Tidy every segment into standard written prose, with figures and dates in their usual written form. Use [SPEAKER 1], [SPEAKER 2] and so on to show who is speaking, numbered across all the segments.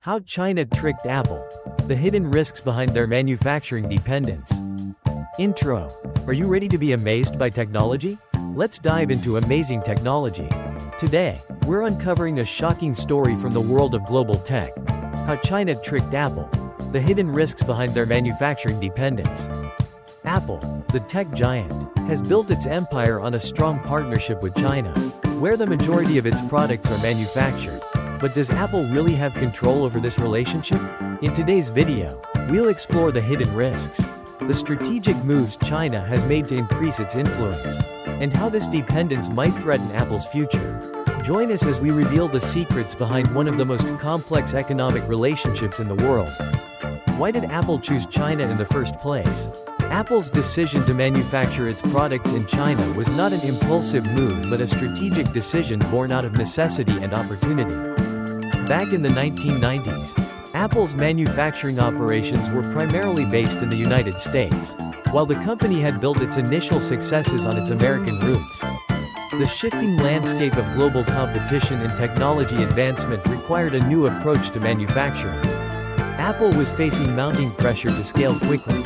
[SPEAKER 1] How China tricked Apple. The hidden risks behind their manufacturing dependence. Intro. Are you ready to be amazed by technology? Let's dive into amazing technology. Today, we're uncovering a shocking story from the world of global tech. How China tricked Apple. The hidden risks behind their manufacturing dependence. Apple, the tech giant, has built its empire on a strong partnership with China, where the majority of its products are manufactured. But does Apple really have control over this relationship? In today's video, we'll explore the hidden risks, the strategic moves China has made to increase its influence, and how this dependence might threaten Apple's future. Join us as we reveal the secrets behind one of the most complex economic relationships in the world. Why did Apple choose China in the first place? Apple's decision to manufacture its products in China was not an impulsive move but a strategic decision born out of necessity and opportunity. Back in the 1990s, Apple's manufacturing operations were primarily based in the United States, while the company had built its initial successes on its American roots. The shifting landscape of global competition and technology advancement required a new approach to manufacturing. Apple was facing mounting pressure to scale quickly,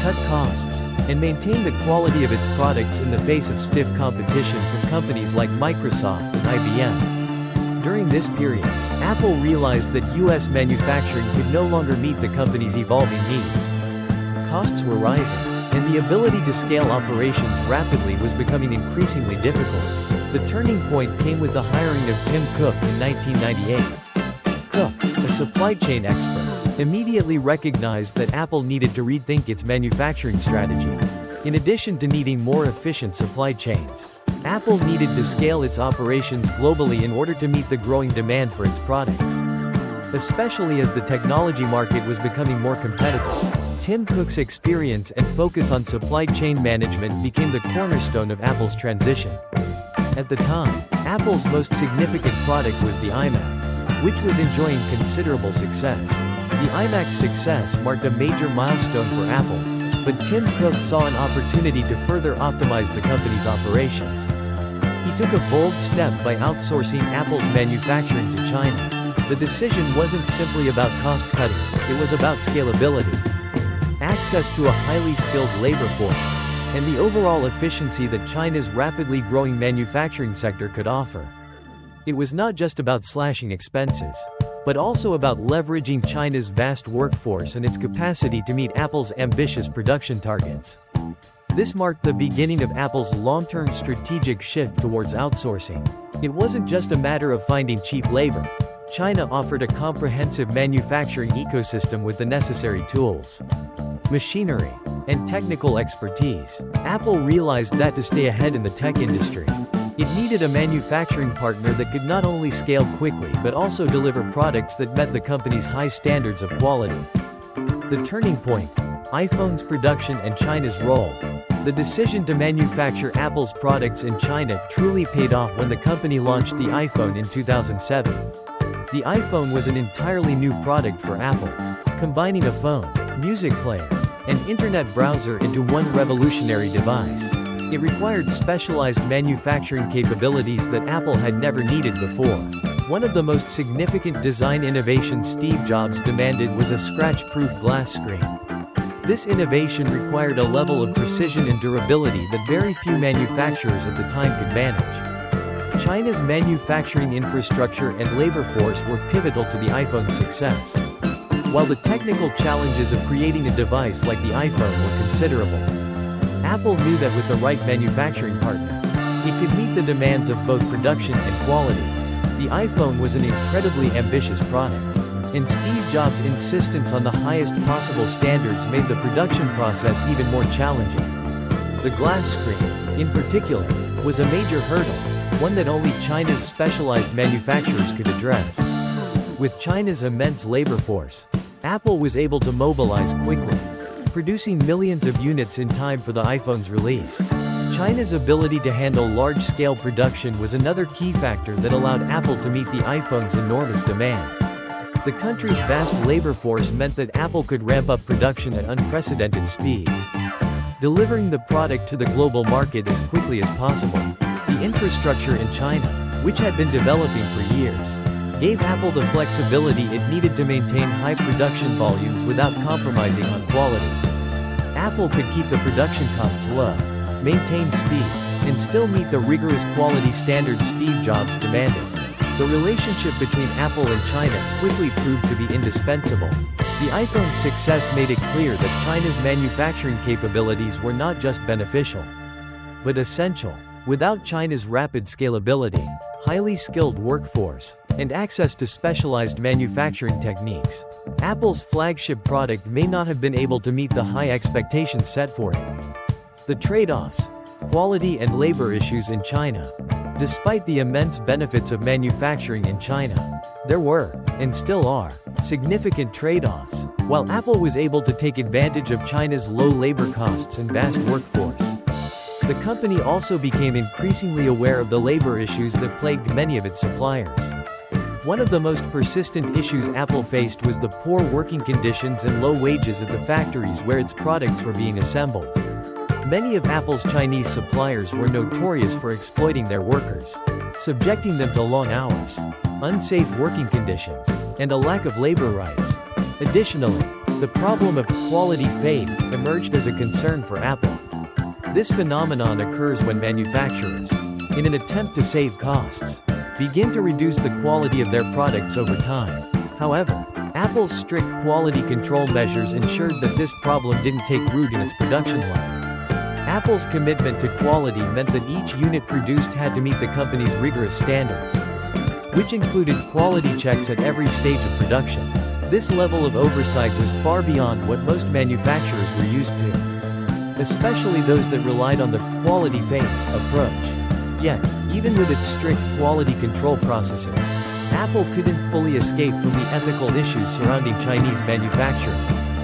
[SPEAKER 1] cut costs, and maintain the quality of its products in the face of stiff competition from companies like Microsoft and IBM. During this period, Apple realized that U.S. manufacturing could no longer meet the company's evolving needs. Costs were rising, and the ability to scale operations rapidly was becoming increasingly difficult. The turning point came with the hiring of Tim Cook in 1998. Cook, a supply chain expert, immediately recognized that Apple needed to rethink its manufacturing strategy. In addition to needing more efficient supply chains, Apple needed to scale its operations globally in order to meet the growing demand for its products. Especially as the technology market was becoming more competitive, Tim Cook's experience and focus on supply chain management became the cornerstone of Apple's transition. At the time, Apple's most significant product was the iMac, which was enjoying considerable success. The iMac's success marked a major milestone for Apple, but Tim Cook saw an opportunity to further optimize the company's operations. He took a bold step by outsourcing Apple's manufacturing to China. The decision wasn't simply about cost cutting, it was about scalability, access to a highly skilled labor force, and the overall efficiency that China's rapidly growing manufacturing sector could offer. It was not just about slashing expenses, but also about leveraging China's vast workforce and its capacity to meet Apple's ambitious production targets. This marked the beginning of Apple's long-term strategic shift towards outsourcing. It wasn't just a matter of finding cheap labor. China offered a comprehensive manufacturing ecosystem with the necessary tools, machinery, and technical expertise. Apple realized that to stay ahead in the tech industry, it needed a manufacturing partner that could not only scale quickly but also deliver products that met the company's high standards of quality. The turning point: iPhone's production and China's role. The decision to manufacture Apple's products in China truly paid off when the company launched the iPhone in 2007. The iPhone was an entirely new product for Apple, combining a phone, music player, and internet browser into one revolutionary device. It required specialized manufacturing capabilities that Apple had never needed before. One of the most significant design innovations Steve Jobs demanded was a scratch-proof glass screen. This innovation required a level of precision and durability that very few manufacturers at the time could manage. China's manufacturing infrastructure and labor force were pivotal to the iPhone's success, while the technical challenges of creating a device like the iPhone were considerable. Apple knew that with the right manufacturing partner, it could meet the demands of both production and quality. The iPhone was an incredibly ambitious product, and Steve Jobs' insistence on the highest possible standards made the production process even more challenging. The glass screen, in particular, was a major hurdle, one that only China's specialized manufacturers could address. With China's immense labor force, Apple was able to mobilize quickly, producing millions of units in time for the iPhone's release. China's ability to handle large-scale production was another key factor that allowed Apple to meet the iPhone's enormous demand. The country's vast labor force meant that Apple could ramp up production at unprecedented speeds, delivering the product to the global market as quickly as possible. The infrastructure in China, which had been developing for years, gave Apple the flexibility it needed to maintain high production volumes without compromising on quality. Apple could keep the production costs low, maintain speed, and still meet the rigorous quality standards Steve Jobs demanded. The relationship between Apple and China quickly proved to be indispensable. The iPhone's success made it clear that China's manufacturing capabilities were not just beneficial, but essential. Without China's rapid scalability, highly skilled workforce, and access to specialized manufacturing techniques, Apple's flagship product may not have been able to meet the high expectations set for it. The trade-offs: quality and labor issues in China. Despite the immense benefits of manufacturing in China, there were, and still are, significant trade-offs. While Apple was able to take advantage of China's low labor costs and vast workforce, the company also became increasingly aware of the labor issues that plagued many of its suppliers. One of the most persistent issues Apple faced was the poor working conditions and low wages at the factories where its products were being assembled. Many of Apple's Chinese suppliers were notorious for exploiting their workers, subjecting them to long hours, unsafe working conditions, and a lack of labor rights. Additionally, the problem of quality fade emerged as a concern for Apple. This phenomenon occurs when manufacturers, in an attempt to save costs, begin to reduce the quality of their products over time. However, Apple's strict quality control measures ensured that this problem didn't take root in its production line. Apple's commitment to quality meant that each unit produced had to meet the company's rigorous standards, which included quality checks at every stage of production. This level of oversight was far beyond what most manufacturers were used to, especially those that relied on the quality fade approach. Yet, even with its strict quality control processes, Apple couldn't fully escape from the ethical issues surrounding Chinese manufacturing.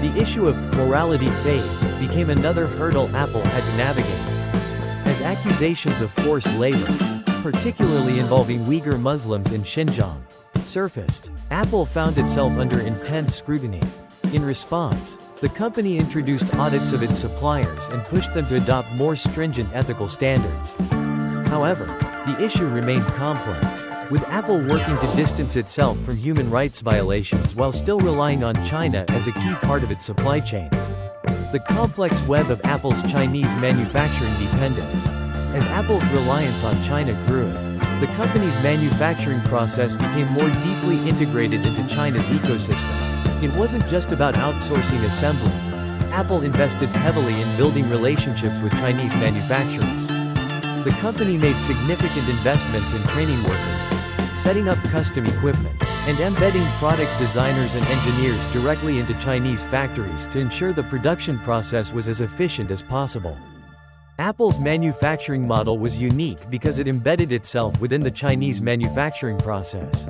[SPEAKER 1] The issue of morality fade became another hurdle Apple had to navigate. As accusations of forced labor, particularly involving Uyghur Muslims in Xinjiang, surfaced, Apple found itself under intense scrutiny. In response, the company introduced audits of its suppliers and pushed them to adopt more stringent ethical standards. However, the issue remained complex, with Apple working to distance itself from human rights violations while still relying on China as a key part of its supply chain. The complex web of Apple's Chinese manufacturing dependence. As Apple's reliance on China grew, the company's manufacturing process became more deeply integrated into China's ecosystem. It wasn't just about outsourcing assembly. Apple invested heavily in building relationships with Chinese manufacturers. The company made significant investments in training workers, setting up custom equipment, and embedding product designers and engineers directly into Chinese factories to ensure the production process was as efficient as possible. Apple's manufacturing model was unique because it embedded itself within the Chinese manufacturing process.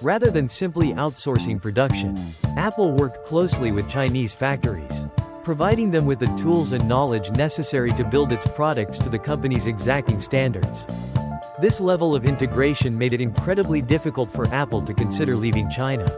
[SPEAKER 1] Rather than simply outsourcing production, Apple worked closely with Chinese factories, providing them with the tools and knowledge necessary to build its products to the company's exacting standards. This level of integration made it incredibly difficult for Apple to consider leaving China.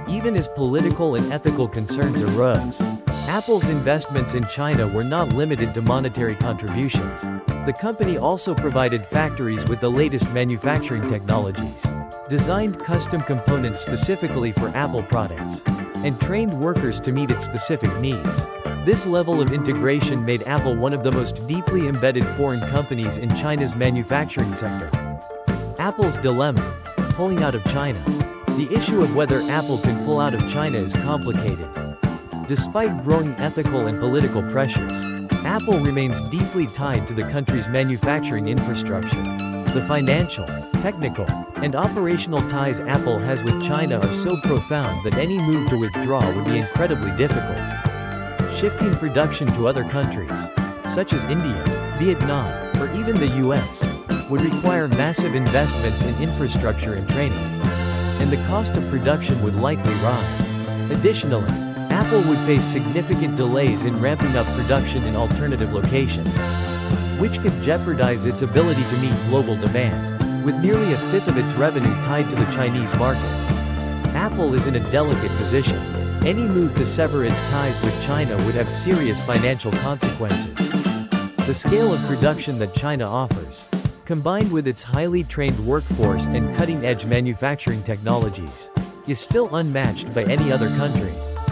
[SPEAKER 1] Even as political and ethical concerns arose, Apple's investments in China were not limited to monetary contributions. The company also provided factories with the latest manufacturing technologies, designed custom components specifically for Apple products, and trained workers to meet its specific needs. This level of integration made Apple one of the most deeply embedded foreign companies in China's manufacturing sector. Apple's dilemma: pulling out of China. The issue of whether Apple can pull out of China is complicated. Despite growing ethical and political pressures, Apple remains deeply tied to the country's manufacturing infrastructure. The financial, technical, and operational ties Apple has with China are so profound that any move to withdraw would be incredibly difficult. Shifting production to other countries, such as India, Vietnam, or even the US, would require massive investments in infrastructure and training, and the cost of production would likely rise. Additionally, Apple would face significant delays in ramping up production in alternative locations, which could jeopardize its ability to meet global demand. With nearly a fifth of its revenue tied to the Chinese market, Apple is in a delicate position. Any move to sever its ties with China would have serious financial consequences. The scale of production that China offers, combined with its highly trained workforce and cutting-edge manufacturing technologies, is still unmatched by any other country.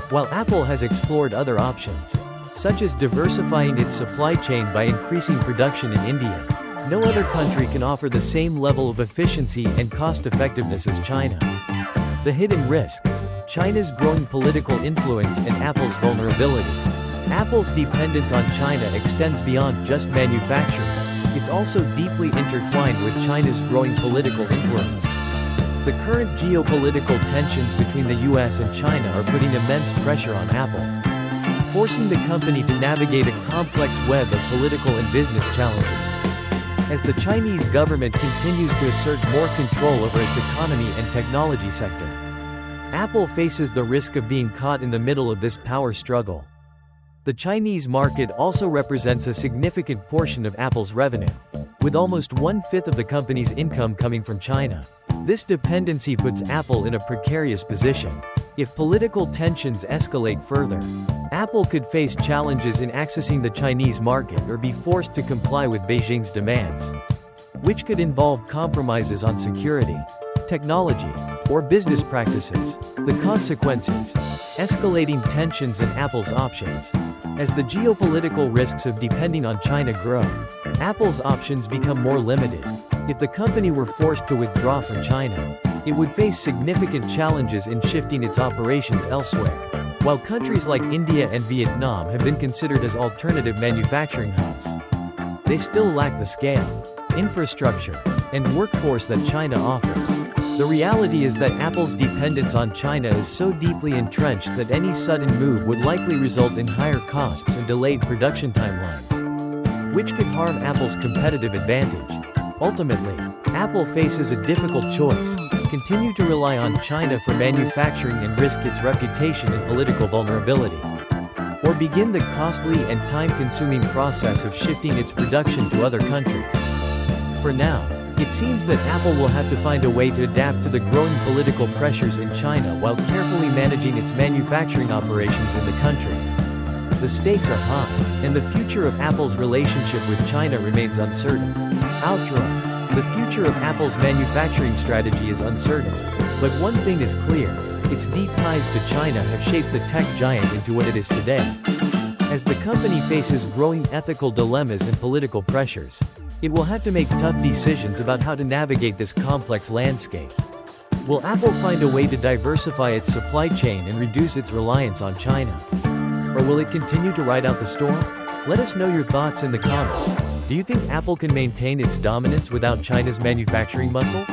[SPEAKER 1] While Apple has explored other options, such as diversifying its supply chain by increasing production in India, no other country can offer the same level of efficiency and cost-effectiveness as China. The hidden risk: China's growing political influence and Apple's vulnerability. Apple's dependence on China extends beyond just manufacturing. It's also deeply intertwined with China's growing political influence. The current geopolitical tensions between the US and China are putting immense pressure on Apple, forcing the company to navigate a complex web of political and business challenges. As the Chinese government continues to assert more control over its economy and technology sector, Apple faces the risk of being caught in the middle of this power struggle. The Chinese market also represents a significant portion of Apple's revenue, with almost one-fifth of the company's income coming from China. This dependency puts Apple in a precarious position. If political tensions escalate further, Apple could face challenges in accessing the Chinese market or be forced to comply with Beijing's demands, which could involve compromises on security, technology, or business practices. The consequences: escalating tensions and Apple's options. As the geopolitical risks of depending on China grow, Apple's options become more limited. If the company were forced to withdraw from China, it would face significant challenges in shifting its operations elsewhere. While countries like India and Vietnam have been considered as alternative manufacturing hubs, they still lack the scale, infrastructure, and workforce that China offers. The reality is that Apple's dependence on China is so deeply entrenched that any sudden move would likely result in higher costs and delayed production timelines, which could harm Apple's competitive advantage. Ultimately, Apple faces a difficult choice: continue to rely on China for manufacturing and risk its reputation and political vulnerability, or begin the costly and time-consuming process of shifting its production to other countries. For now, it seems that Apple will have to find a way to adapt to the growing political pressures in China while carefully managing its manufacturing operations in the country. The stakes are high, and the future of Apple's relationship with China remains uncertain. Outro: the future of Apple's manufacturing strategy is uncertain, but one thing is clear: its deep ties to China have shaped the tech giant into what it is today. As the company faces growing ethical dilemmas and political pressures, it will have to make tough decisions about how to navigate this complex landscape. Will Apple find a way to diversify its supply chain and reduce its reliance on China? Or will it continue to ride out the storm? Let us know your thoughts in the comments. Do you think Apple can maintain its dominance without China's manufacturing muscle?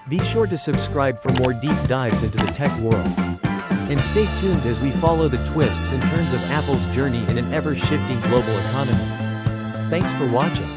[SPEAKER 1] Be sure to subscribe for more deep dives into the tech world. And stay tuned as we follow the twists and turns of Apple's journey in an ever-shifting global economy. Thanks for watching.